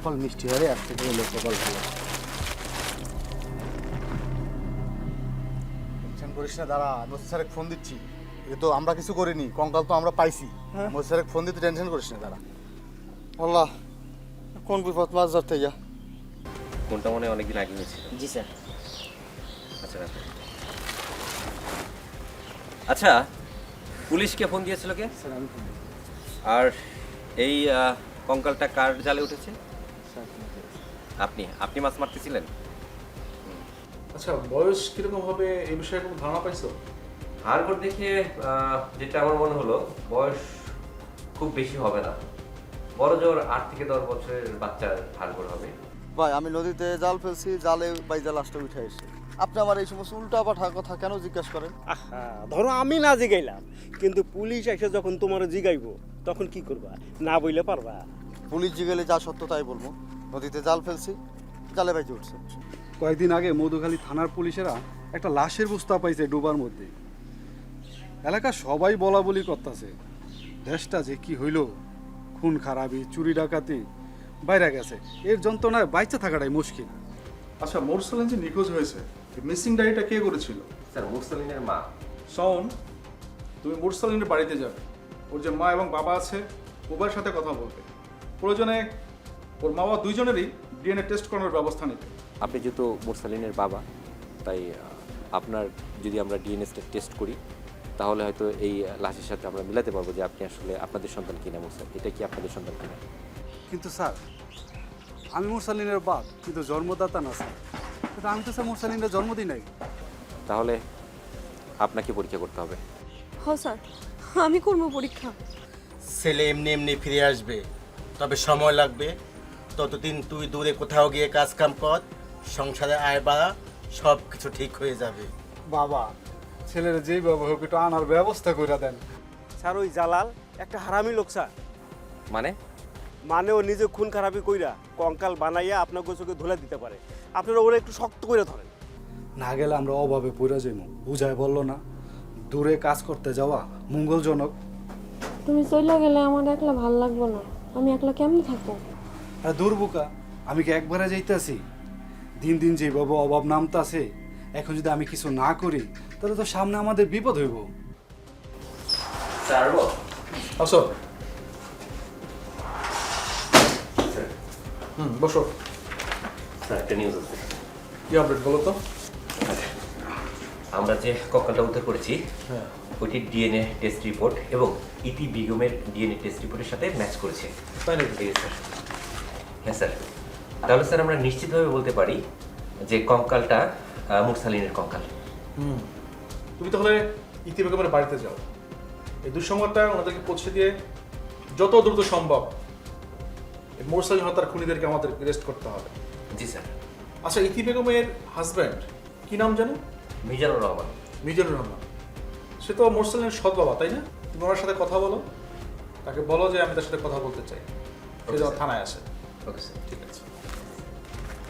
কপাল মিষ্টি হয় আজ থেকে হলে কপাল ভালো। টেনশন করিস না, দাঁড়া মোসি স্যারের ফোন দিচ্ছি। এ তো আমরা কিছু করিনি, কঙ্কাল তো আমরা পাইছি। মোসি স্যারের ফোন দিতে টেনশন করিস না, দাঁড়া। আল্লাহ, কোন বিপদ মাছ ধরতে যা। ফোনটা মনে হয় অনেকদিন আগে হয়েছিল। জি স্যার। আচ্ছা রাখো। আচ্ছা, পুলিশকে ফোন দিয়েছিল কে? স্যার আমি ফোন দিচ্ছি। আর এই কঙ্কালটা কার জালে উঠেছে? স্যার আপনি আপনি মাছ মারতেছিলেন? আচ্ছা, বয়স কিরকম হবে এই বিষয়ে কোনো ধারণা পাইছো? হাড়গোড় দেখে যেটা আমার মনে হলো, বয়স খুব বেশি হবে না, বড় জোর 8 থেকে 10 বছরের বাচ্চার হাড়গোড় হবে। ভাই, আমি নদীতে জাল ফেলছি, জালে বাইজা লাস্টে উঠে এসে আপনি আমার এই সমস্ত উল্টা পাঠা কথা কেন জিজ্ঞাসা করেন? আহা, ধরো আমি না জিগাইলাম, কিন্তু পুলিশ এসে যখন তোমার জিগাইবো তখন কি করবা? না বইলে পারবা? পুলিশ জিগেলে যা সত্য তাই বলবো। নদীতে জাল ফেলছি, জালে বাইজে উঠছে। কয়েকদিন আগে মধুখালী থানার পুলিশেরা একটা লাশের বস্তা পাইছে ডুবার মধ্যে। এলাকা সবাই বলা বলি করতেছে, দেশটা যে কি হইল, খুন খারাপি, চুরি ডাকাতি বাইরে গেছে, এর যন্ত্রণায় বাইচে থাকাটাই মুশকিল। আচ্ছা, মোরসালিন যে নিখোঁজ হয়েছে, মিসিং ডায়েরিটা কে করেছিল? স্যার, মুরসালিনের মা। শাওন, তুমি মোরসালিনের বাড়িতে যাবে, ওর যে মা এবং বাবা আছে উভয়ের সাথে কথা বলবে। প্রয়োজনে ওর মা বাবা দুইজনেরই ডিএনএ টেস্ট করানোর ব্যবস্থা নেবে। আপনি যেহেতু মুরসালিনের বাবা, তাই আপনার যদি আমরা ডিএনএ টেস্ট করি তাহলে হয়তো এই লাশের সাথে আমরা মিলাতে পারবো যে আপনি আসলে আপনাদের সন্তান কিনা। মুরসাল, এটা কি আপনাদের সন্তান কিনা? কিন্তু স্যার, আমি মুরসালিনের বাপ, কিন্তু জন্মদাতা না স্যার। কিন্তু আমি তো স্যার মুরসালিনের জন্মদিন নাই। তাহলে আপনাকে পরীক্ষা করতে হবে। হ্যাঁ স্যার, আমি করবো পরীক্ষা। ছেলে এমনি এমনি ফিরে আসবে, তবে সময় লাগবে। ততদিন তুই দূরে কোথাও গিয়ে কাজ কাম কর, সংসারে আয় বাড়া, সব কিছু ঠিক হয়ে যাবে। বাবা, ছেলের যেই বাবা হোক একটু আনার ব্যবস্থা করে দেন। স্যার, ওই জালাল একটা হারামি লোক স্যার। মানে ও নিজে খুন খারাপি কইরা কঙ্কাল বানাইয়া আপনার গোছকে ধুলা দিতে পারে। আপনারা ওরা একটু শক্ত করে ধরেন। না গেলে আমরা অভাবে পড়ে যাইব। বুঝায় বললো না, দূরে কাজ করতে যাওয়া মঙ্গলজনক। তুমি চলে গেলে আমার একলা ভাল লাগবে না। আমি একলা কেমনি থাকবো? আর দুর্বোকা, আমি কি একবারে যাইতেছি? দিন দিন যেভাবে অভাব নামতাছে, এখন যদি আমি কিছু না করি তাহলে তো সামনে আমাদের বিপদ হইব। স্যার, আসো। বসো। স্যার, একটা নিউজ আছে। কি আপডেট বলো তো? আমরা যে কঙ্কালটা উদ্ধার করেছি, হ্যাঁ, ওইটির ডিএনএ টেস্ট রিপোর্ট এবং ইতি বেগমের ডিএনএ টেস্ট রিপোর্টের সাথে ম্যাচ করেছে। তাই নাকি? ঠিক আছে স্যার। হ্যাঁ স্যার। তাহলে স্যার আমরা নিশ্চিতভাবে বলতে পারি যে কঙ্কালটা মুরসালিনের কঙ্কাল। তুমি তাহলে ইতি বেগমের বাড়িতে যাও, এই দুঃসংবাদটা ওনাদেরকে পৌঁছে দিয়ে যত দ্রুত সম্ভব এই মোরসালিন হত্যার খুনিদেরকে আমাদের অ্যারেস্ট করতে হবে। জি স্যার। আচ্ছা, ইতি বেগমের হাজব্যান্ড কি নাম জানো? মিজানুর রহমান। মিজানুর রহমান। সে তো মোরসালিনের সৎ বাবা, তাই না? তুমি ওনার সাথে কথা বলো, তাকে বলো যে আমি তার সাথে কথা বলতে চাই, সে যেন থানায় আসে। Okay sir. ঠিক আছে।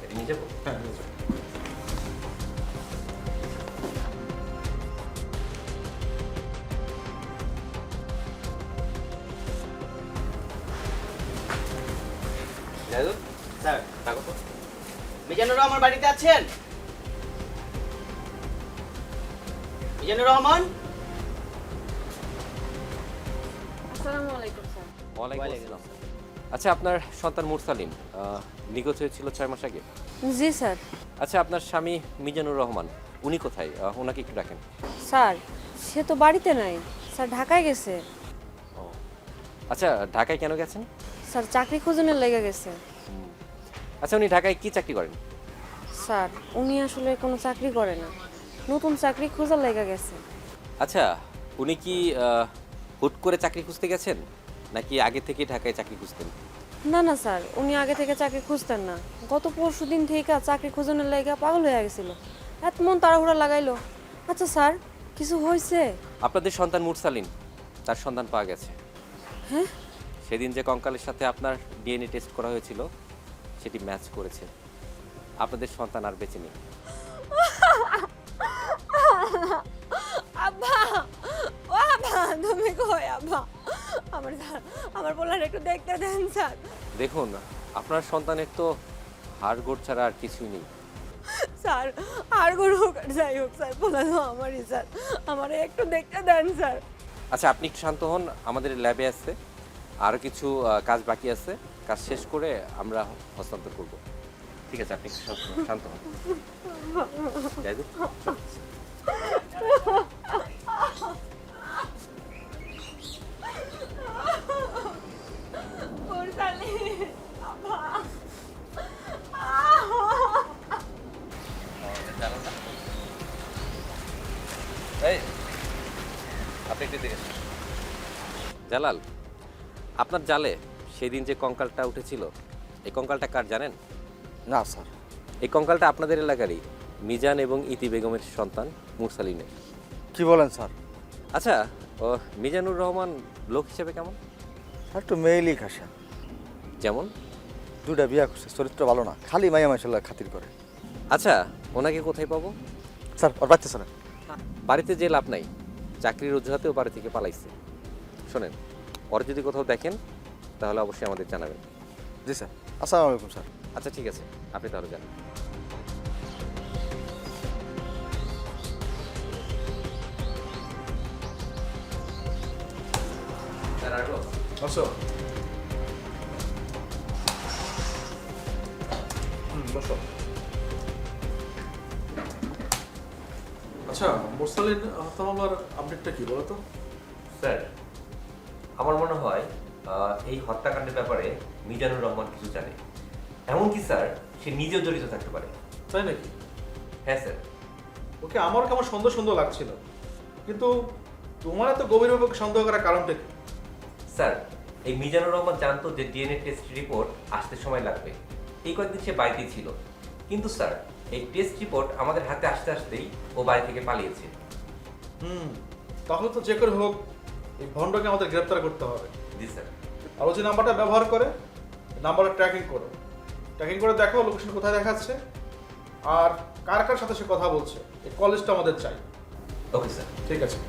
এটা নিয়ে যাবো? হ্যাঁ, নিয়ে যাও। স্যার, রাখো তো। মিজানুর রহমান বাড়িতে আছেন? মিজানুর রহমান? আসসালামু আলাইকুম স্যার। ওয়ালাইকুম আসসালাম। আচ্ছা, আপনার সন্তান মুরসালিন নিখোঁজ হয়েছিল 6 মাস আগে। জি স্যার। আচ্ছা, আপনার স্বামী মিজানুর রহমান উনি কোথায়? ওনাকে একটু ডাকেন। স্যার, সে তো বাড়িতে নাই স্যার, ঢাকায় গেছে। আচ্ছা, ঢাকায় কেন গেছেন? স্যার, চাকরি খোঁজনের লেগে গেছে। আচ্ছা, উনি ঢাকায় কি চাকরি করেন? স্যার, উনি আসলে কোনো চাকরি করে না, নতুন চাকরি খোঁজার লেগে গেছে। আচ্ছা, উনি কি হুট করে চাকরি খুঁজতে গেছেন নাকি আগে থেকে ঢাকায় চাকরি খুঁজতেন? না না স্যার, উনি আগে থেকে চাকরি খুঁজতেন না, গত পরশু দিন থেকে চাকরি খোঁজনের লেগে পাগল হয়ে গেছিল, এত মন তাড়াহুড়া লাগাইলো। আচ্ছা স্যার, কিছু হয়েছে? আপনাদের সন্তান মুরসালিন, তার সন্ধান পাওয়া গেছে। হ্যাঁ? সেদিন যে কঙ্কালের সাথে আপনার ডিএনএ টেস্ট করা হয়েছিল সেটি ম্যাচ করেছে। আপনাদের সন্তান আর বেঁচে নেই। আব্বা, ও আব্বা, তুমি কই আব্বা? আমার পোলার একটু দেখতে দেন স্যার। দেখুন, আপনার সন্তানের তো হাড় গোড় ছাড়া আর কিছুই নেই। স্যার আর কোনো হোক আর যাই হোক স্যার বলা তো আমারই স্যার, আমার একটু দেখতে দেন স্যার। আচ্ছা, আপনি একটু শান্ত হন। আমাদের ল্যাবে আছে আরও কিছু কাজ বাকি আছে, কাজ শেষ করে আমরা হস্তান্তর করব। ঠিক আছে, আপনি একটু শান্ত হন। জাহিদুল, চল। এই, আপনি একটু দেখে আসুন। জালাল, আপনার জালে সেদিন যে কঙ্কালটা উঠেছিল, এই কঙ্কালটা কার জানেন? না স্যার। এই কঙ্কালটা আপনাদের এলাকারই মিজান এবং ইতি বেগমের সন্তান মুরসালিনের। কি বলেন স্যার? আচ্ছা, ও মিজানুর রহমান লোক হিসেবে কেমন? একটু মেয়েলি খাসা, যেমন? দুটা বিয়া করছে, চরিত্র ভালো না, খালি মাইয়া মাইশাল্লাহ খাতির করে। আচ্ছা, ওনাকে কোথায় পাবো? স্যার ওর বাচ্চা স্যার। বাড়িতে যে লাভ নাই, চাকরির অজুহাতেও বাড়ি থেকে পালাইছে। শোনেন, ওরা যদি কোথাও দেখেন তাহলে অবশ্যই আমাদের জানাবেন। জি স্যার। আসসালামু আলাইকুম স্যার। আচ্ছা, ঠিক আছে, আপনি তাহলে জানান। আসো। বসো। আচ্ছা, মোরসালিন হত্যা মামলার আপডেটটা কি বলো তো? স্যার, আমার মনে হয় এই হত্যাকাণ্ডের ব্যাপারে মিজানুর রহমান কিছু জানে। এমনকি স্যার, সে নিজেও জড়িত থাকতে পারে। তাই নাকি? হ্যাঁ স্যার। ওকে আমার কেমন সন্দেহ সন্দেহ লাগছিল, কিন্তু তোমার এত গভীরভাবে ওকে সন্দেহ করার কারণটা কি? স্যার, এই মিজানুর রহমান জানতো যে ডিএনএ টেস্ট রিপোর্ট আসতে সময় লাগবে। এই কয়েকদিন সে বাড়িতেই ছিল, কিন্তু স্যার এই টেস্ট রিপোর্ট আমাদের হাতে আসতে আসতেই ও বাড়ি থেকে পালিয়েছে। তাহলে তো যে করে হোক এই ভণ্ডকে আমাদের গ্রেপ্তার করতে হবে। জি স্যার। আর ও যে নাম্বারটা ব্যবহার করে, নাম্বারটা ট্র্যাকিং করে দেখো লোকেশন কোথায় দেখাচ্ছে আর কার কার সাথে সে কথা বলছে, এই কলেজটা আমাদের চাই। Okay sir. ঠিক আছে।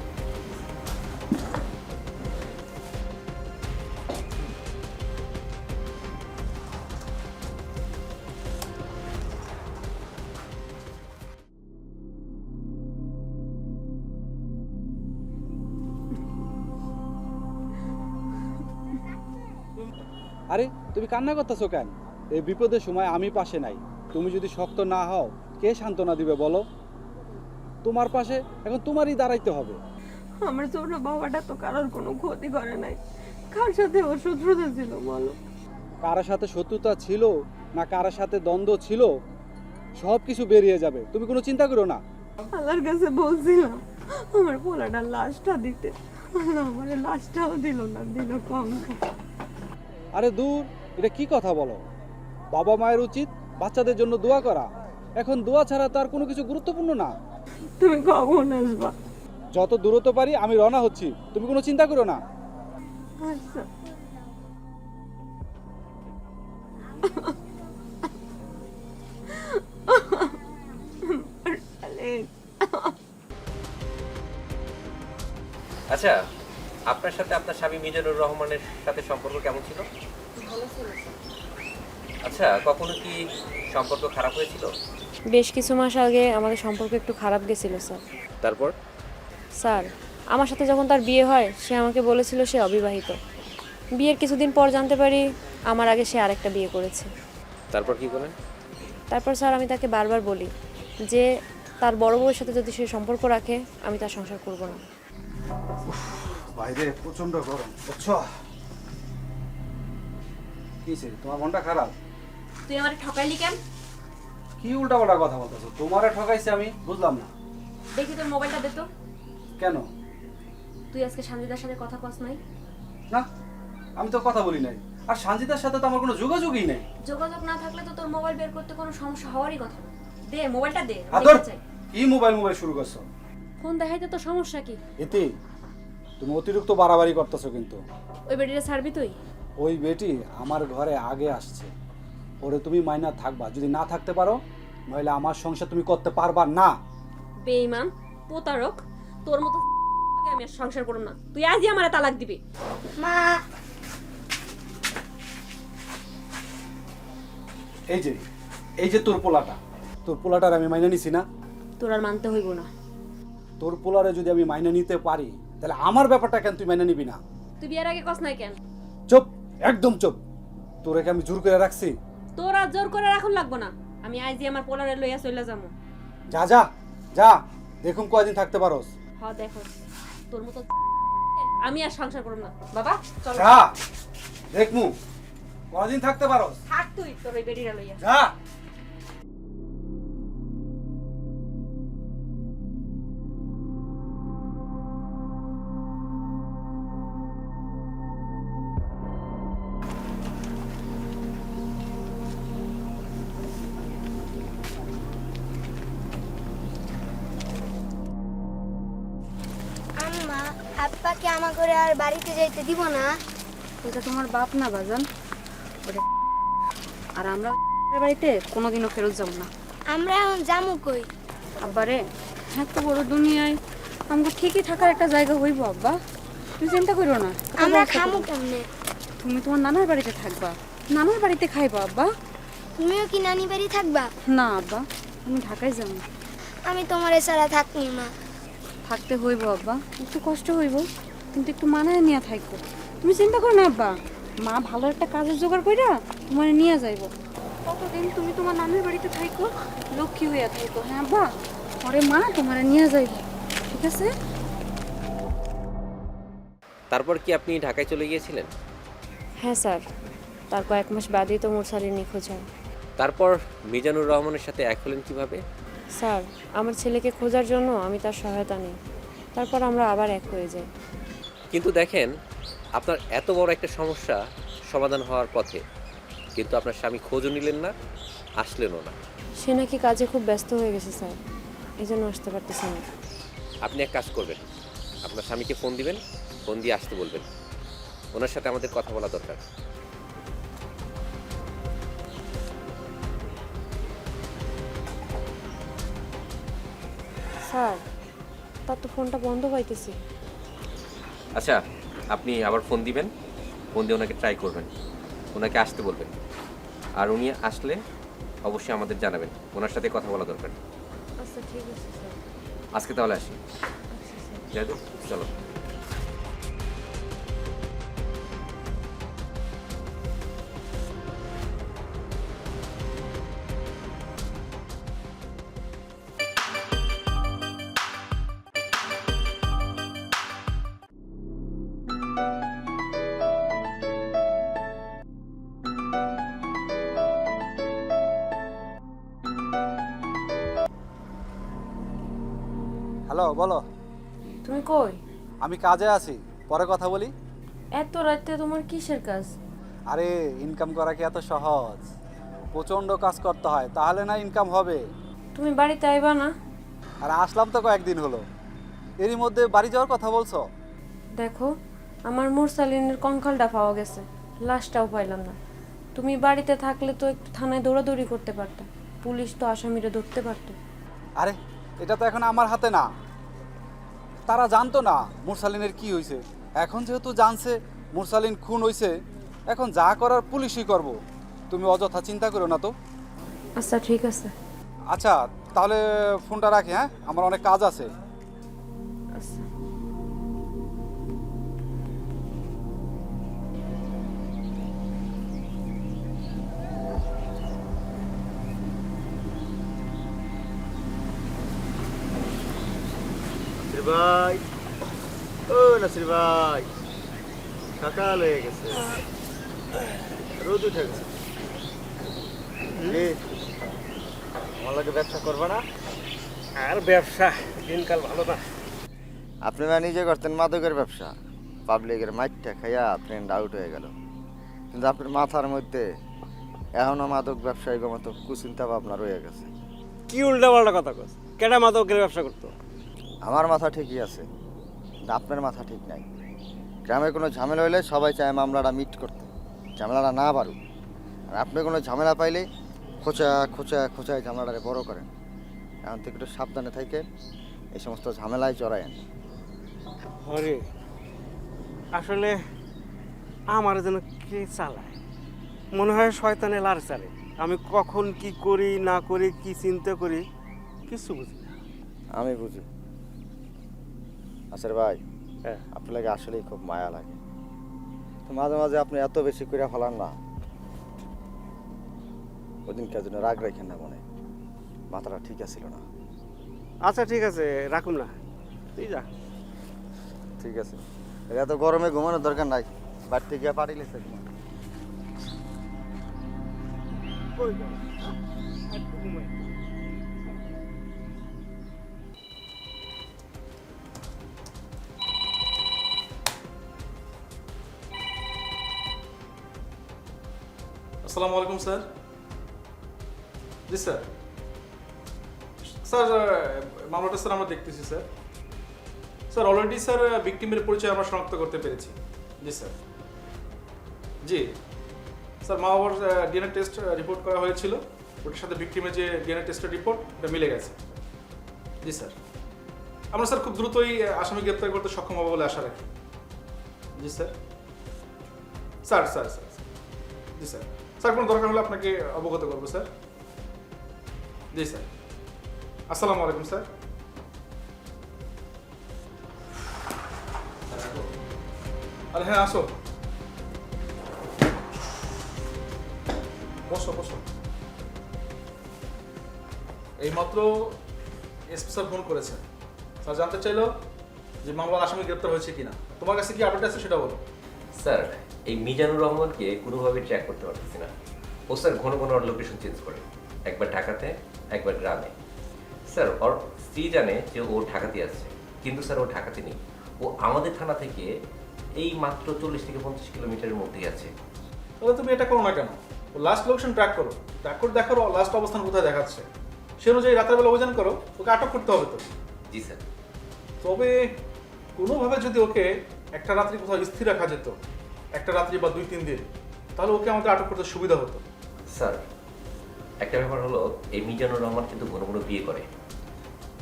আরে তুমি কান্না করতেছো কেন? এই বিপদের সময় আমি পাশে নাই। তুমি যদি শক্ত না হও, কে সান্ত্বনা দিবে বলো? তোমার পাশে এখন তোমারই দাঁড়াইতে হবে। আমার ছোট বাবাটা তো কারোর কোনো ক্ষতি করে নাই, কার সাথে ওর শত্রুতা ছিল বলো? কারোর সাথে শত্রুতা ছিল না কারোর সাথে দ্বন্দ্ব ছিল, সব কিছু বেরিয়ে যাবে, তুমি কোনো চিন্তা করো না। আল্লাহর কাছে বলছিলাম আমার পোলাটার লাশটা দিতে, আল্লাহ আমার লাশটাও দিল না, দিল কঙ্কাল। আরে দূর, এটা কি কথা বলো? বাবা মায়ের উচিত বাচ্চাদের জন্য দোয়া করা। এখন দোয়া ছাড়া তার কোনো কিছু গুরুত্বপূর্ণ না। তুমি কখন আসবা? যত দূরত্ব পারি আমি রওনা হচ্ছি, তুমি কোনো চিন্তা করো না। আচ্ছা। আচ্ছা, আপনার সাথে আপনার স্বামী মিজানুর রহমানের সাথে সম্পর্ক কেমন ছিল? আচ্ছা, কখনো কি সম্পর্ক খারাপ হয়েছিল? বেশ কিছু মাস আগে আমাদের সম্পর্ক একটু খারাপ গেছিল স্যার। তারপর? স্যার, আমার সাথে যখন তার বিয়ে হয় সে আমাকে বলেছিল সে অবিবাহিত। বিয়ের কিছুদিন পর জানতে পারি আমার আগে সে আরেকটা বিয়ে করেছে। তারপর কি করেন? তারপর স্যার আমি তাকে বারবার বলি যে তার বড় বউয়ের সাথে যদি সে সম্পর্ক রাখে আমি তার সংসার করব না। বাইরে প্রচন্ড গরম, বুঝছো? কিসে তোমার মনটা খারাপ? তুই আমার ঠকাইলি কেন? কি উল্টাপাল্টা কথা বলতেছো? তোমারে ঠকাইছি আমি? বুঝলাম না। দেখি তোর মোবাইলটা দে তো। কেন? তুই আজকে সঞ্জিতার সাথে কথা কস নাই? না, আমি তো কথা বলি নাই। আর সঞ্জিতার সাথে তো আমার কোনো যোগাযোগই নেই। যোগাযোগ না থাকলে তো তোর মোবাইল বের করতে কোনো সমস্যা হওয়ারই কথা না। দে মোবাইলটা দে, আমি আদর, দেখতে চাই। কি মোবাইল শুরু করছো? ফোন দেখাইতে তো সমস্যা কি? ইতি, তুমি অতিরিক্ত বাড়াবাড়ি করতেছো কিন্তু। ওই বেটিটা ছাড়বি তুই? ওই বেটি আমার ঘরে আগে আসছে, ওরে তুমি মাইনা থাকবা, যদি না থাকতে পারো নইলে আমার সংসার তুমি করতে পারবা না। বেঈমান, প্রতারক, তোর মতো আমি আর সংসার করব না। তুই আজই আমারে তালাক দিবি। মা এই যে তোর পোলাটার আমি মাইনে নিছি না। তোর আর মানতে হইব না। তোর পোলারে যদি আমি মাইনে নিতে পারি তাহলে আমার ব্যাপারটা কেন তুই মাইনে নিবি না? তুই বিয়ের আগে কস নাই কেন? চুপ, একদম চুপ। তোরে কি আমি জোর করে রাখছি? তোর আর জোর করে রাখুন লাগবো না। আমি আইজি আমার পোলারে লইয়া চলে যাবো। যা যা যা, দেখুন কয়দিন থাকতে পারোস। হ দেখো, তোর মতো আমি আর সংসার করব না। বাবা চল। যা, দেখমু কয়দিন থাকতে পারোস। থাক তুই তোর ওই বেডিরা লইয়া। যা। আম্মা, আব্বাকে আমা করে আর বাড়িতে যাইতে দিব না? ওটা তোমার বাপ না বাজান, ওটা আর আমরা বাড়িতে কোনোদিনও ফেরত যাব না। আমরা এখন জামু কই? আব্বারে, এত বড় দুনিয়ায় আমাকে ঠিকই থাকার একটা জায়গা হইব আব্বা, তুমি চিন্তা করো না। আমরা খামু কেমনে? তুমি তোমার নানার বাড়িতে থাকবা, নানার বাড়িতে খাইবা আব্বা। তুমিও কি নানি বাড়ি থাকবা? না আব্বা, আমি ঢাকায় যাবো। আমি তোমার ছাড়া থাকনি মা। থাকতে হইব আব্বা, একটু কষ্ট হইব, কিন্তু একটু মানায় নিয়ে থাকবো। তুমি চিন্তা করো না আব্বা, মা ভালো একটা কাজের জোগাড় কইরা তোমার নিয়ে যাইব। কতদিন তুমি তোমার নানির বাড়িতে থাকো, লক্ষ্মী হইয়া থাকো। হ্যাঁ আব্বা, পরে মা তোমার নিয়ে যাইব, ঠিক আছে? তারপর কি আপনি ঢাকায় চলে গিয়েছিলেন? হ্যাঁ স্যার, তার কয়েক মাস বাদেই তো মুরসালির নিখোঁজ হয়। তারপর মিজানুর রহমানের সাথে এক হলেন কিভাবে? স্যার, আমার ছেলেকে খোঁজার জন্য আমি তার সহায়তা নিই, তারপর আমরা আবার এক হয়ে যাই। কিন্তু দেখেন, আপনার এত বড় একটা সমস্যা সমাধান হওয়ার পথে, কিন্তু আপনার স্বামী খোঁজও নিলেন না, আসলেনও না। সে নাকি কাজে খুব ব্যস্ত হয়ে গেছে স্যার, এই জন্য আসতে পারতেছে না। আপনি এক কাজ করবেন, আপনার স্বামীকে ফোন দিবেন, ফোন দিয়ে আসতে বলবেন। ওনার সাথে আমাদের কথা বলা দরকার। স্যার, তার তো ফোনটা বন্ধ পাইতেছি। আচ্ছা, আপনি আবার ফোন দিবেন, ফোন দিয়ে ওনাকে ট্রাই করবেন, ওনাকে আসতে বলবেন। আর উনি আসলে অবশ্যই আমাদের জানাবেন, ওনার সাথে কথা বলা দরকার। আচ্ছা ঠিক আছে স্যার। আজকে তাহলে আসি। জাদু, চলো। হ্যালো, বলো। তুমি কই? আমি কাজে আছি, পরে কথা বলি। এত রাতে তোমার কিসের কাজ? আরে ইনকাম করা কি এত সহজ? প্রচণ্ড কাজ করতে হয়, তাহলে না ইনকাম হবে। তুমি বাড়িতে আইবা না? আর আসলাম তো কয়েকদিন হলো, এরই মধ্যে বাড়ি যাওয়ার কথা বলছো? দেখো, আমার মুরসালিনের কঙ্কালটা পাওয়া গেছে, লাশটাও পাইলাম না। তুমি বাড়িতে থাকলে তো একটু থানায় দৌড়াদৌড়ি করতে পারতে, পুলিশ তো আসামিরে ধরতে পারতো। আরে এটা তো এখন আমার হাতে না, তারা জানতো না মুরসালিনের কি হয়েছে। এখন যেহেতু জানছে মুরসালিন খুন হয়েছে, এখন যা করার পুলিশই করব। তুমি অযথা চিন্তা করো না তো। আচ্ছা ঠিক আছে। আচ্ছা তাহলে ফোনটা রাখি, হ্যাঁ, আমার অনেক কাজ আছে। আচ্ছা। নাসির ভাই, ও নাসির ভাই, সকাল হয়ে গেছে, রোদ উঠে গেছে। আমার লাগে ব্যবসা করবে না? আর ব্যবসা দিনকাল ভালো না। আপনি না নিজে করতেন মাদকের ব্যবসা, পাবলিকের মাইটটা খাইয়া ট্রেন্ড আউট হয়ে গেল, কিন্তু আপনার মাথার মধ্যে এখনো মাদক ব্যবসায়ী মতো কুচিন্তা ভাবনা রয়ে গেছে। কি উল্টা পাল্টা কথা কস? কেডা মাদকের ব্যবসা করতো? আমার মাথা ঠিকই আছে, কিন্তু আপনার মাথা ঠিক নাই। গ্রামে কোনো ঝামেলা হইলে সবাই চায় মামলাটা মিট করতে, ঝামেলাটা না পারুক। আর আপনি কোনো ঝামেলা পাইলে খোঁচা খোঁচা খোঁচায় ঝামেলাটারে বড় করেন। এখন থেকে একটু সাবধানে থাকে, এই সমস্ত ঝামেলায় জড়ায়েন। হরে, আসলে আমার যেন কে চালায়, মনে হয় শয়তানে লার চালে। আমি কখন কি করি না করি কি চিন্তা করি কিছু বুঝি না। আমি বুঝি আসার ভাই, হ্যাঁ আপনার লাগে আসলেই খুব মায়া লাগে। তো মাঝে মাঝে আপনি এত বেশি করে ফেলান না, ওদিনকার জন্য রাগ রাখেন না মনে, মাথাটা ঠিক আছিল না। আচ্ছা ঠিক আছে, রাখুন না, তুই যা। ঠিক আছে, এত গরমে ঘুমানোর দরকার নাই, বাড়িতে গিয়ে পাঠিয়েছে আসসালামু আলাইকুম স্যার। জি স্যার। স্যার মামলাটা স্যার আমরা দেখতেছি স্যার। স্যার অলরেডি স্যার ভিকটিমের পরিচয় আমরা শনাক্ত করতে পেরেছি। জি স্যার। জি স্যার, মা বাবার ডিএনএ টেস্ট রিপোর্ট করা হয়েছিল, ওটার সাথে ভিকটিমের যে ডিএনএ টেস্টের রিপোর্ট এটা মিলে গেছে। জি স্যার, আমরা স্যার খুব দ্রুতই আসামি গ্রেপ্তার করতে সক্ষম হবো বলে আশা রাখি। জি স্যার। স্যার স্যার স্যার জি স্যার। স্যার কোনো দরকার হলে আপনাকে অবগত করবো স্যার। জি স্যার। আসসালামু আলাইকুম স্যার। আরে হ্যাঁ, আসো, বসো বসো। এইমাত্র এসপি স্যার ফোন করেছেন। স্যার জানতে চাইলো যে মামলার আসামি গ্রেপ্তার হয়েছে কিনা। তোমার কাছে কি আপডেট আছে সেটা বলো। স্যার, এই মিজানুর রহমানকে কোনোভাবে ট্র্যাক করতে পারতেছি না। ও স্যার ঘন ঘন ওর লোকেশন চেঞ্জ করে, একবার ঢাকাতে একবার গ্রামে। স্যার ওর স্ত্রী জানে যে ও ঢাকাতে আছে, কিন্তু স্যার ও ঢাকাতে নেই। ও আমাদের থানা থেকে এই মাত্র 40 থেকে 50 কিলোমিটারের মধ্যেই আছে। তাহলে তুমি এটা করো না কেন? ও লাস্ট লোকেশন ট্র্যাক করো, ট্র্যাক করে দেখো লাস্ট অবস্থান কোথায় দেখাচ্ছে, সে অনুযায়ী রাতের বেলা অভিযান করো, ওকে আটক করতে হবে তো। জি স্যার। তবে কোনোভাবে যদি ওকে একটা রাত্রি কোথাও স্থির রাখা যেত, একটা রাত্রি বা 2-3 দিন, তাহলে ওকে আমাদের আটক করতে সুবিধা হতো। স্যার একটা ব্যাপার হলো, এই মিজানুর রহমান কিন্তু ঘন ঘন বিয়ে করে,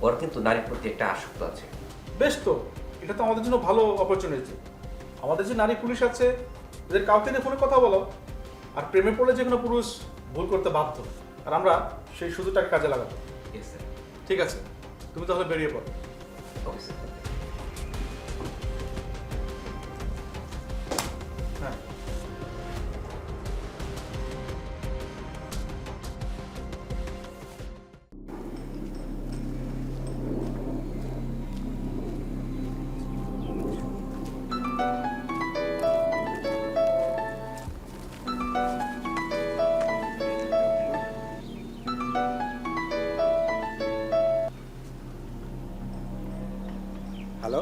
ওর কিন্তু নারীর প্রতি একটা আসক্ত আছে। বেশ তো, এটা তো আমাদের জন্য ভালো অপরচুনিটি। আমাদের যে নারী পুলিশ আছে, এদের কাউকে নিয়ে ফোনে কথা বলো, আর প্রেমে পড়লে যে কোনো পুরুষ ভুল করতে বাধ্য, আর আমরা সেই সুযোগটাকে কাজে লাগাবো। Yes sir. ঠিক আছে, তুমি তাহলে বেরিয়ে পড়ো। Okay sir. হ্যাঁ। হ্যালো,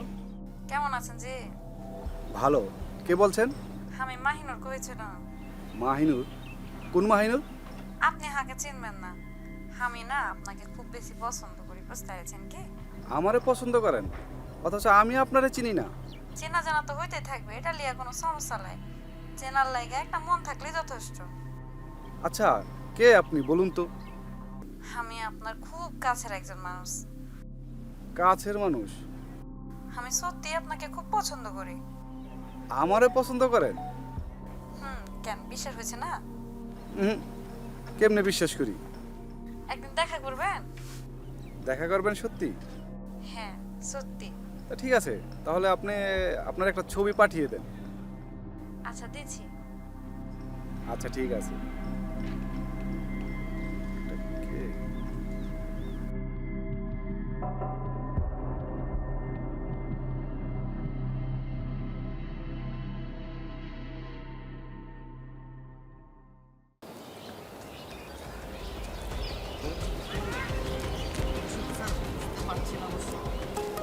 কেমন আছেন জি? ভালো। কে বলছেন? আমি মাহিনুর কইছিলাম। মাহিনুর? কোন মাহিনুর? আপনি হাকে চিনবেন না। আমি না আপনাকে খুব বেশি পছন্দ করি, বুঝতে পেরেছেন কি? আমারে পছন্দ করেন, অথচ আমি আপনারে চিনি না। চেনা জানা তো হইতে থাকবে, এটা লিয়ে কোনো সমস্যা নাই। চেনার লাইগা একটা মন থাকলে যথেষ্ট। আচ্ছা, কে আপনি বলুন তো? আমি আপনার খুব কাছের একজন মানুষ। কাছের মানুষ? আমি সত্যি আপনাকে খুব পছন্দ করি। আমারে পছন্দ করেন? কেন বিশ্বাস হয়েছে না? কেমনে বিশ্বাস করি? একদিন দেখা করবেন? দেখা করবেন সত্যি? হ্যাঁ সত্যি। তা ঠিক আছে, তাহলে আপনি আপনার একটা ছবি পাঠিয়ে দেন। আচ্ছা দিচ্ছি। আচ্ছা ঠিক আছে।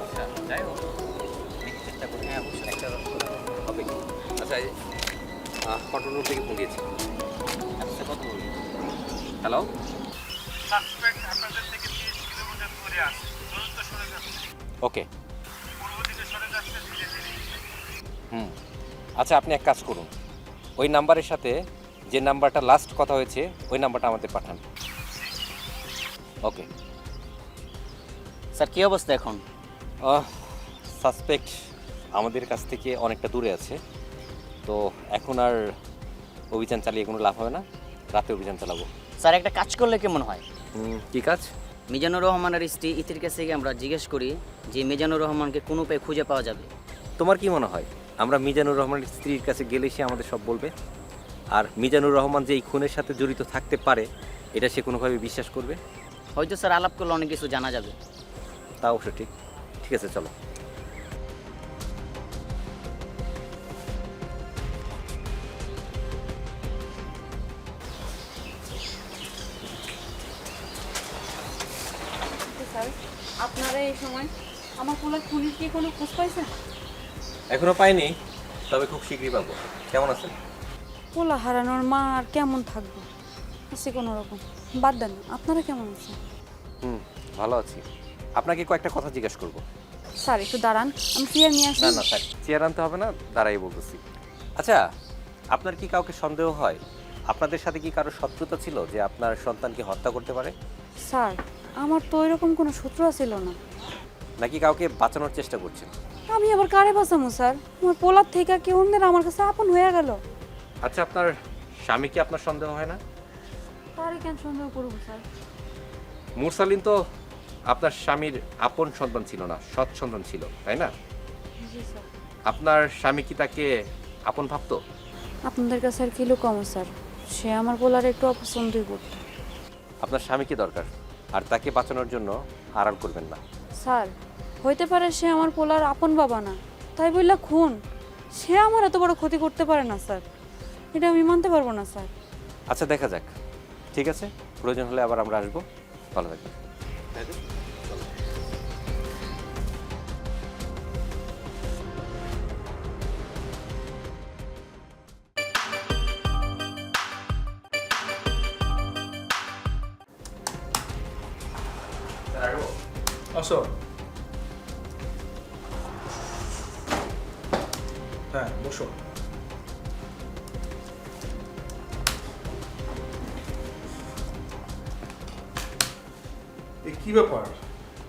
আচ্ছা যাই হোক, দেখি চেষ্টা করি। হ্যাঁ অবশ্যই একটা হবে। আচ্ছা কন্ট্রোল রুম থেকে ফোন দিয়েছি। আচ্ছা কত বলি? হ্যালো, সাসপেক্ট আপনাদের থেকে 30 কিলোমিটার দূরে আছে, দ্রুত সরে যাচ্ছে। ওকে। পূর্ব দিকে সরে যাচ্ছে ধীরে ধীরে। আচ্ছা আপনি এক কাজ করুন, ওই নাম্বারের সাথে যে নাম্বারটা লাস্ট কথা হয়েছে ওই নাম্বারটা আমাদের পাঠান। ওকে স্যার, কি অবস্থা এখন? সাসপেক্ট আমাদের কাছ থেকে অনেকটা দূরে আছে, তো এখন আর অভিযান চালিয়ে কোনো লাভ হবে না, রাতে অভিযান চালাবো। স্যার একটা কাজ করলে কেমন হয়? কি কাজ? মিজানুর রহমানের স্ত্রী ইতির কাছে গিয়ে আমরা জিজ্ঞেস করি যে মিজানুর রহমানকে কোনো উপায়ে খুঁজে পাওয়া যাবে। তোমার কি মনে হয় আমরা মিজানুর রহমানের স্ত্রীর কাছে গেলে সে আমাদের সব বলবে? আর মিজানুর রহমান যে এই খুনের সাথে জড়িত থাকতে পারে এটা সে কোনোভাবে বিশ্বাস করবে? হয়তো স্যার আলাপ করলে অনেক কিছু জানা যাবে। তা অবশ্য ঠিক। ঠিক আছে, চলো। স্যার আপনারা এই সময় আমার পোলার খুনির কি কোনো খোঁজ পাইছেন? এখনো পাইনি, তবে খুব শীঘ্রই পাবো। কেমন আছেন? পোলা হারানোর মা আর কেমন থাকবে, আছে কোনো রকম। বাদ দেন, আপনারা কেমন আছেন? ভালো আছি। আপনাকে কয়েকটা কথা জিজ্ঞেস করবো। স্যার একটু দাঁড়ান, আমি চেয়ার নিয়ে আসি। না না স্যার, চেয়ার আনতে হবে না, দাঁড়াই বলতেছি। আচ্ছা, আপনার কি কাউকে সন্দেহ হয়? আপনাদের সাথে কি কারো শত্রুতা ছিল যে আপনার সন্তানকে হত্যা করতে পারে? স্যার আমার তো এরকম কোনো শত্রু ছিল না। নাকি কাউকে বাঁচানোর চেষ্টা করছেন? আমি আবার কারে বাঁচামো স্যার? আমার পোলার থেকে কি অন্যের আমার কাছে আপন হয়ে গেল? আচ্ছা, আপনার স্বামী কি আপনার সন্দেহ হয় না? তারই কেন সন্দেহ করবো স্যার? মুরসালিন তো আপনার স্বামীর আপন সন্তান ছিল না, সৎ সন্তান ছিল, তাই না? জি স্যার। আপনার স্বামী কি তাকে আপন ভাবতো? আপনাদের কাছে আর কি লুকামো স্যার, সে আমার পোলার একটু অপছন্দই করতো। আপনার স্বামীকে দরকার, আর তাকে বাঁচানোর জন্য আড়াল করবেন না। স্যার হইতে পারে সে আমার পোলার আপন বাবা না, তাই বললা খুন, সে আমার এত বড় ক্ষতি করতে পারে না স্যার, এটা আমি মানতে পারবো না স্যার। আচ্ছা, দেখা যাক। ঠিক আছে, প্রয়োজন হলে আবার আমরা আসবো। ভালো থাকবেন। আসো। হ্যাঁ বসো। এ কি ব্যাপার,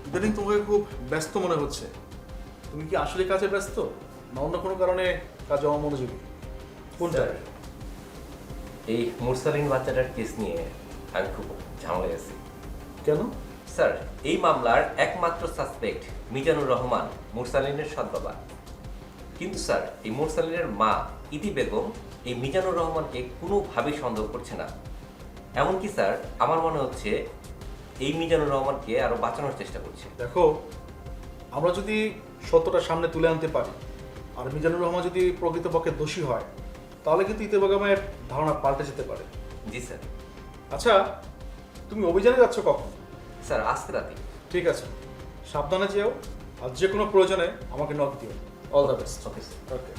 ইদানিং তোমাকে খুব ব্যস্ত মনে হচ্ছে। তুমি কি আসলে কাজে ব্যস্ত না অন্য কোনো কারণে কাজে অমনোযোগী? কোনটা? এই মুরসালিন বাচ্চাটার কেস নিয়ে আমি খুব ঝামেলায় আছি। কেন? স্যার, এই মামলার একমাত্র সাসপেক্ট মিজানুর রহমান, মুরসালিনের সৎ বাবা। কিন্তু স্যার, এই মুরসালিনের মা ইতি বেগম এই মিজানুর রহমানকে কোনোভাবেই সন্দেহ করছে না। এমনকি স্যার, আমার মনে হচ্ছে এই মিজানুর রহমানকে আরো বাঁচানোর চেষ্টা করছে। দেখো, আমরা যদি সত্যটা সামনে তুলে আনতে পারি আর মিজানুর রহমান যদি প্রকৃতপক্ষে দোষী হয়, তাহলে কিন্তু ইতি বেগমের ধারণা পাল্টে যেতে পারে। জি স্যার। আচ্ছা, তুমি অভিযানে যাচ্ছ কখন? স্যার, আজকে রাতে। ঠিক আছে, সাবধানে যেও, আর যে কোনো প্রয়োজনে আমাকে নক দিও। All the best. Okay sir. Okay.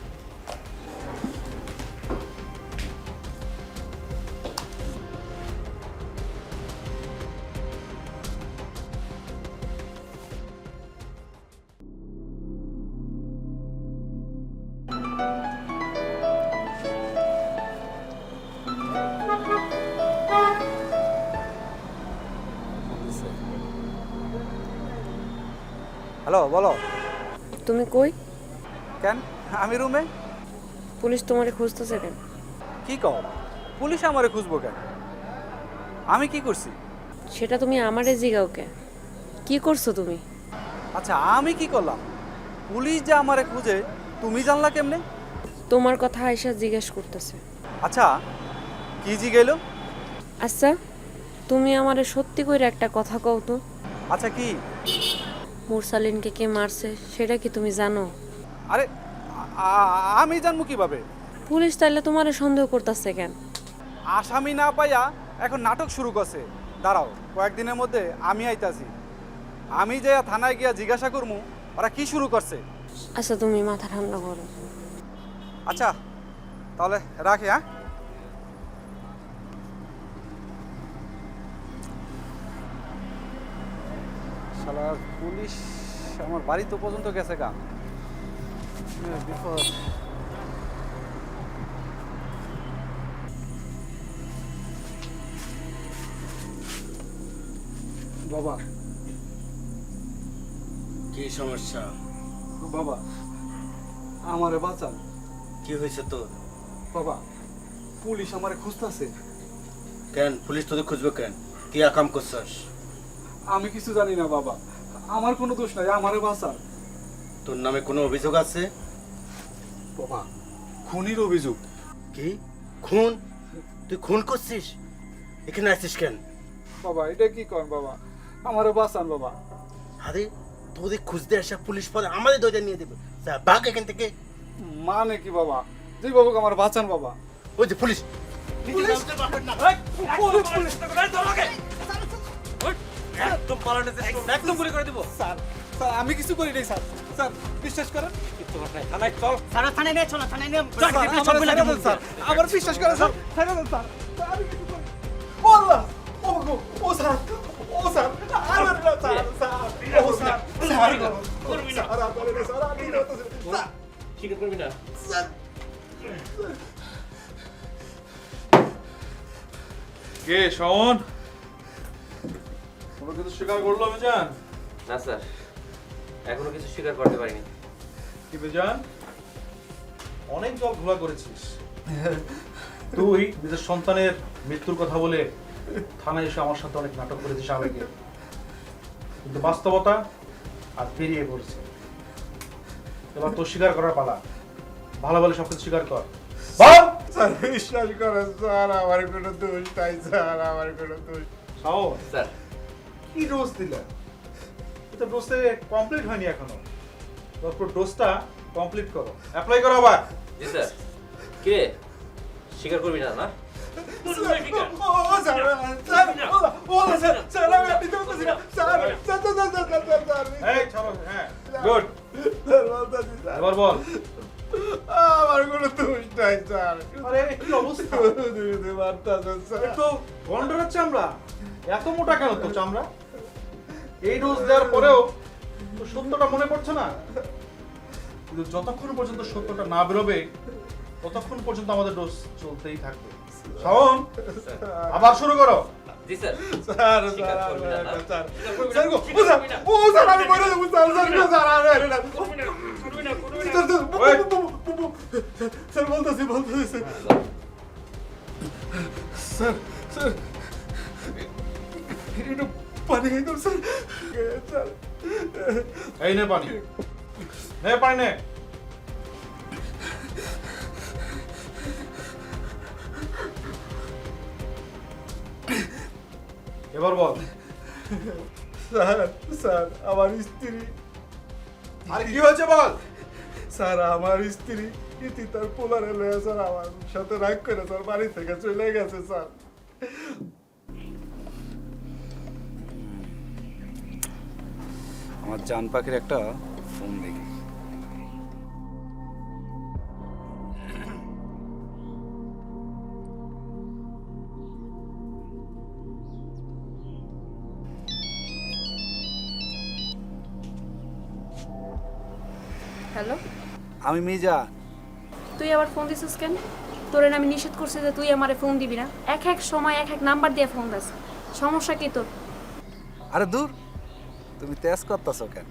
Hello, বলো। তুমি কই? কেন? আমি রুমে। পুলিশ তোমারে খুঁজতেছে কেন? কি কও? পুলিশ আমারে খুঁজবো কেন? আমি কি করছি? সেটা তুমি আমারে জিগাও কে? কি করছো তুমি? আচ্ছা, আমি কি করলাম? পুলিশ যে আমারে খুঁজে তুমি জানলা কেমনে? তোমার কথা আয়শা জিজ্ঞেস করতেছে। আচ্ছা, কি জিগাইলো? আচ্ছা, তুমি আমারে সত্যি কইরা একটা কথা কও তো। আচ্ছা, কি? মুরসালিনকে কে মারছে সেটা কি তুমি জানো? আরে আমি জানবো কিভাবে? পুলিশ তাইলে তোমারে সন্দেহ করতেছে কেন? আসামি না পাইয়া এখন নাটক শুরু করছে। দাঁড়াও, কয়েকদিনের মধ্যে আমি আইতাছি। আমি যে থানায় গিয়া জিজ্ঞাসা করমু ওরা কি শুরু করছে। আচ্ছা, তুমি মাথা ঠান্ডা করো। আচ্ছা, তাহলে রাখি। হ্যাঁ, শালা পুলিশ আমার বাড়ি তো পর্যন্ত গেছে গা। বিপদ। বাবা, কি সমস্যা? বাবা আমারে বাঁচান। কি হয়েছে তোর? বাবা, পুলিশ আমারে খুঁজতেছে। কেন পুলিশ তোদের খুঁজবে কেন? কি আকাম করছস? আমি কিছু জানি না বাবা, আমার কোনো দোষ নাই, আমারে বাঁচান। তোর নামে কোনো অভিযোগ আছে? বাবা, খুনির অভিযোগ। কি খুন? তুই খুন করছিস? এখানে আসছিস কেন? বাবা এটা কি করেন বাবা, আমারে বাঁচান বাবা। আরে তোদের খুঁজতে আসা পুলিশ পরে আমাদের দরজা নিয়ে দেবে। যা ভাগ এখান থেকে। মানে কি বাবা, জি বাবুকে আমার বাঁচান বাবা। ওই যে পুলিশ। একদম গুলি করে দিব। স্যার স্যার আমি কিছু করি নাই স্যার, স্যার বিশ্বাস করেন। থানায় চল। সারা থানায় নিয়ে চলো, থানায় নিয়ে স্যার, আমারে ছেড়ে দেন, স্যার আমার বিশ্বাস করেন স্যার, ছেড়ে দেন স্যার। স্যার, আমি কিছু করি ও আল্লাহ, ও গো, ও স্যার, ও স্যার, আমার না স্যার, স্যার, ও স্যার, স্যার, করবি না স্যার, আপনি না স্যার, আমি না স্যার। স্বীকার করবি না? কে শাওন? কোনো কিছু স্বীকার করলো মিজান? না স্যার, এখনো কিছু স্বীকার করতে পারিনি। কি মিজান, অনেক জল ঘোলা করেছিস তুই নিজের সন্তানের মৃত্যুর কথা বলে থানায় এসে আমার সাথে অনেক নাটক করেছিস আবেগে, কিন্তু বাস্তবতা আর পেরিয়ে পড়ছে। এবার তোর স্বীকার করার পালা। ভালো ভালো সবকিছু স্বীকার কর। বল। স্যার বিশ্বাস করেন স্যার, আমার কোনো দোষ নাই স্যার, আমার কোনো দোষ। শাওন, স্যার, কি ডোজ দিলা? এটা ডোজে কমপ্লিট হয়নি এখনো। তারপর ডোজটা কমপ্লিট করো, অ্যাপ্লাই করো আবার। জি স্যার। কি রে, স্বীকার করবি না? না ও স্যার, স্যার, ও স্যার, স্যার আমি আপনি তো বলছি না স্যার, স্যার, স্যার, এই চলো, হ্যাঁ গুড। স্যার বলতাছি স্যার, এবার বল। আমার কোনো দোষ নাই স্যার। আরে কি অবস্থা, দিতে পারতাছেন স্যার। একটু গন্ডার চামড়া, এত মোটা কেন তো চামড়া? এই ডোজ দেওয়ার পরেও তো সত্যটা মনে পড়ছে না। কিন্তু যতক্ষণ পর্যন্ত সত্যটা না বেরোবে ততক্ষণ পর্যন্ত আমাদের ডোজ চলতেই থাকবে। শাওন, আবার শুরু করো। জি স্যার। স্যার, স্বীকার স্যার, করবি না? না? স্যার, করবি না? স্যার গো, ও স্যার, ও স্যার আমি বলে দেবো স্যার, স্যার গো, স্যার আরে আরে না। করবি না, করবি না, করবি না। স্যার, স্যার, স্যার বলতেছি স্যার, স্যার, স্যার একটু পানি খাই তো স্যার, স্যার। এই নে পানি, নে পানি নে। এবার বল। স্যার, স্যার আমার স্ত্রী, আর কি হয়েছে বল। স্যার আমার স্ত্রী ইতি তার পোলারে লয়ে স্যার আমার সাথে রাগ করে স্যার বাড়ি থেকে চলে গেছে স্যার। আমার জান পাখির একটা ফোন দেখি। হ্যালো, আমি মিজা। তুই আবার ফোন দিছিস কেন? তোরে না আমি নিষেধ করছি যে তুই আমারে ফোন দিবি না। এক এক সময় এক এক নাম্বার দিয়ে ফোন দিস। সমস্যা কি তোর? আরে দূর, তুমি তেজ করতেছ কেন?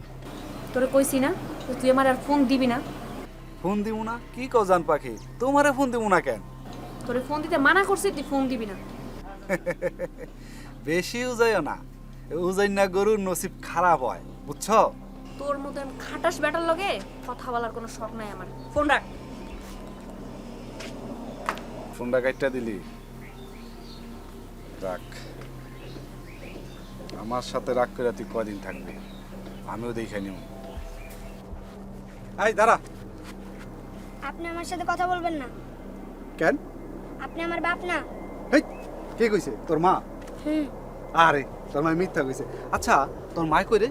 তোরে কইছি না যে তুই আমার আর ফোন দিবি না। ফোন দিব না? কি কও জান পাখি, তোমারে ফোন দিব না কেন? তোরে ফোন দিতে মানা করছি, তুই ফোন দিবি না। বেশি উজাইও না, উজাই না গরুর নসিব খারাপ হয়, বুঝছো? তোর মতন খাটাস ব্যাটার লগে কথা বলার কোনো শখ নাই আমার। ফোন রাখ। ফোনটা কাটটা দিলি, রাখ। আমার সাথে রাগ করে তুই কদিন থাকবি আমিও দেখে নিব। এই দাঁড়া। আপনি আমার সাথে কথা বলবেন না। কেন? আপনি আমার বাপ না। হেই, কে কইছে? তোর মা? হুম, আরে তোর মা মিথ্যা কইছে। আচ্ছা তোর মা কই রে?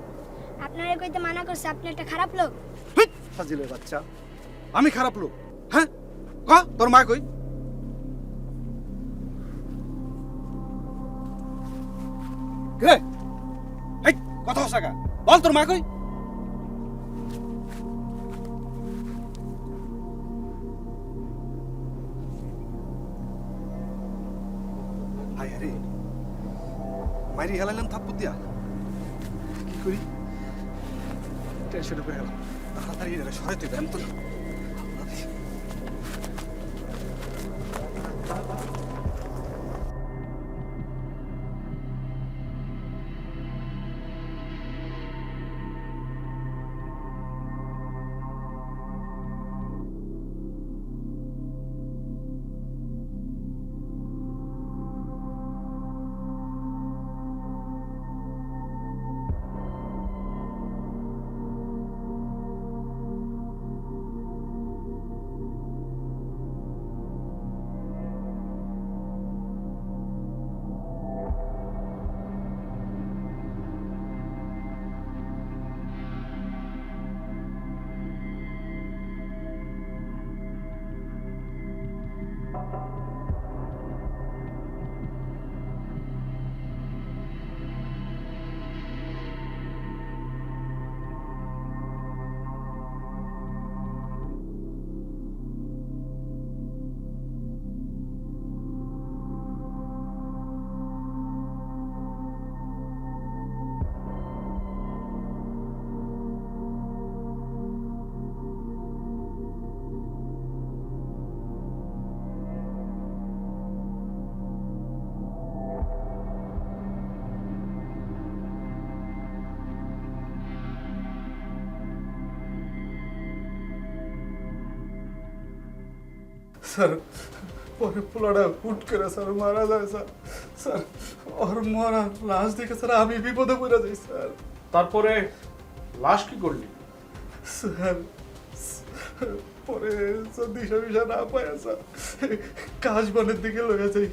আপনারে কইতে মানা করছে, আপনি একটা খারাপ লোক। হেই, ফাজিলের বাচ্চা, আমি খারাপ লোক? হ্যাঁ ক, তোর মা কই? কে? এই কথা হসাকা বল, তোর মা কই? হায় রে, মাইরি হেলাইলাম থাপ্পড় দিয়া। কি করি? টেনশনে পড়ে গেলাম। তাড়াতাড়ি এরা সরাইতে দেন তো। স্যার পরে পোলাটা হুট করে স্যার মারা যায় স্যার। স্যার ওর মারা লাশ দেখে স্যার আমি বিপদে পড়ে যাই স্যার। তারপরে লাশ কি করলি? স্যার পরে স্যার দিশা মিশা না পায় স্যার কাশবনের দিকে লয়ে যাই।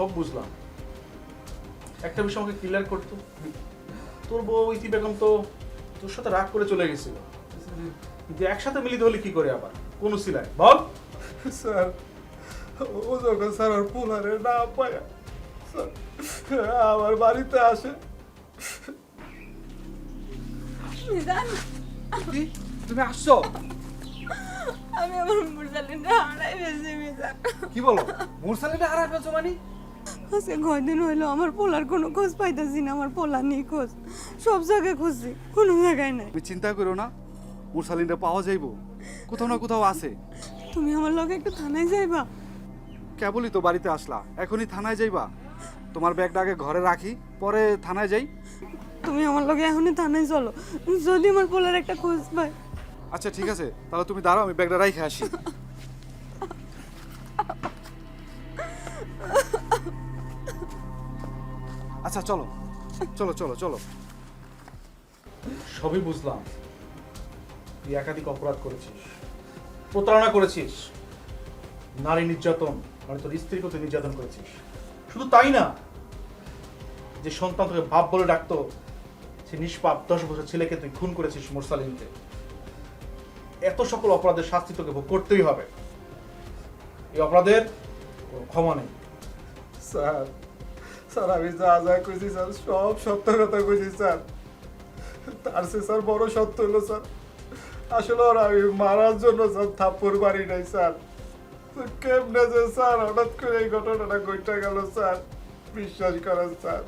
সব বুঝলাম, একটা বিষয় আমাকে ক্লিয়ার করতো। তোর বউ ইতি বেগম তো তোর সাথে রাগ করে চলে গেছিল, কিন্তু একসাথে মিলিত হলে কি করে আবার? কোন সিলাই বল? স্যার ও যখন স্যার আর পোলারে না পায় স্যার আমার বাড়িতে আসে। কি তুমি আসছো? আমি আমার মুরসালিনটা হারাই ফেলছি মিজান। কি বলো মুরসালিনটা হারাই ফেলছো মানে? আজকে কয়দিন হইলো আমার পোলার কোনো খোঁজ পাইতেছি না। আমার পোলা নেই খোঁজ, সব জায়গায় খুঁজছি, কোনো জায়গায় নাই। তুমি চিন্তা করো না, মুরসালিনটা পাওয়া যাইবো, কোথাও না কোথাও আছে। তুমি আমার লগে একটু থানায় যাইবা? কেবলই তো বাড়িতে আসলা, এখনই থানায় যাইবা? তোমার ব্যাগটা আগে ঘরে রাখি, পরে থানায় যাই। তুমি আমার লগে এখনই থানায় চলো, যদি আমার পোলার একটা খোঁজ পাই। আচ্ছা ঠিক আছে, তাহলে তুমি দাঁড়াও, আমি ব্যাগটা রাইখে আসি। আচ্ছা চলো চলো চলো চলো। সবই বুঝলাম, তুই একাধিক অপরাধ করেছিস, প্রতারণা করেছিস, নারী নির্যাতন মানে তোর স্ত্রীর প্রতি নির্যাতন করেছিস। শুধু তাই না, যে সন্তান তোকে বাপ বলে ডাকতো, সে নিষ্পাপ 10 বছর ছেলেকে তুই খুন করেছিস, মুরসালিনকে। এত সকল অপরাধের শাস্তি তোকে ভোগ করতেই হবে। এই অপরাধের কোনো ক্ষমা নেই। স্যার স্যার আমি যা যা কইছি স্যার সব সত্য কথা কইছি স্যার। তার সে স্যার বড় সত্য হলো স্যার, আসলে ওরা আমি মারার জন্য স্যার থাপ্পড় মারি নাই স্যার। কেমনে যে স্যার হঠাৎ করে এই ঘটনাটা ঘটে গেল স্যার, বিশ্বাস করেন স্যার।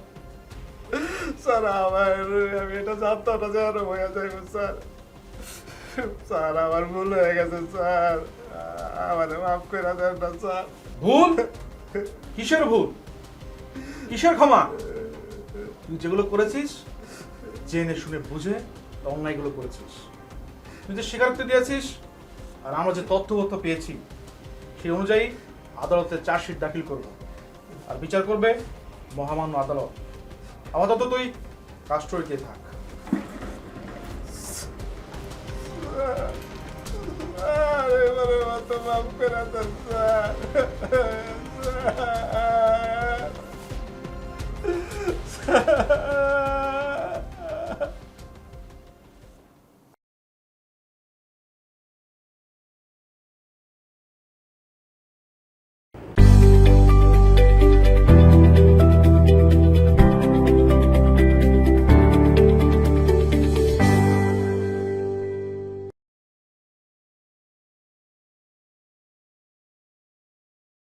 স্যার আমার আমি এটা জানতাম না যে আরো হয়ে যাইব স্যার। স্যার আমার ভুল হয়ে গেছে স্যার, আমার মাফ করে দেন না স্যার। ভুল? কিসের ভুল, কিসের ক্ষমা? তুই যেগুলো করেছিস জেনে শুনে বুঝে অন্যায়গুলো করেছিস। তুই যে স্বীকারোক্তি দিয়েছিস আর আমরা যে তথ্য পেয়েছি সেই অনুযায়ী আদালতে চার্জশিট দাখিল করব আর বিচার করবে মহামান্য আদালত। আপাতত তুই কাস্টডিতে থাক। এবারে মতো মাফ করে দেন স্যার।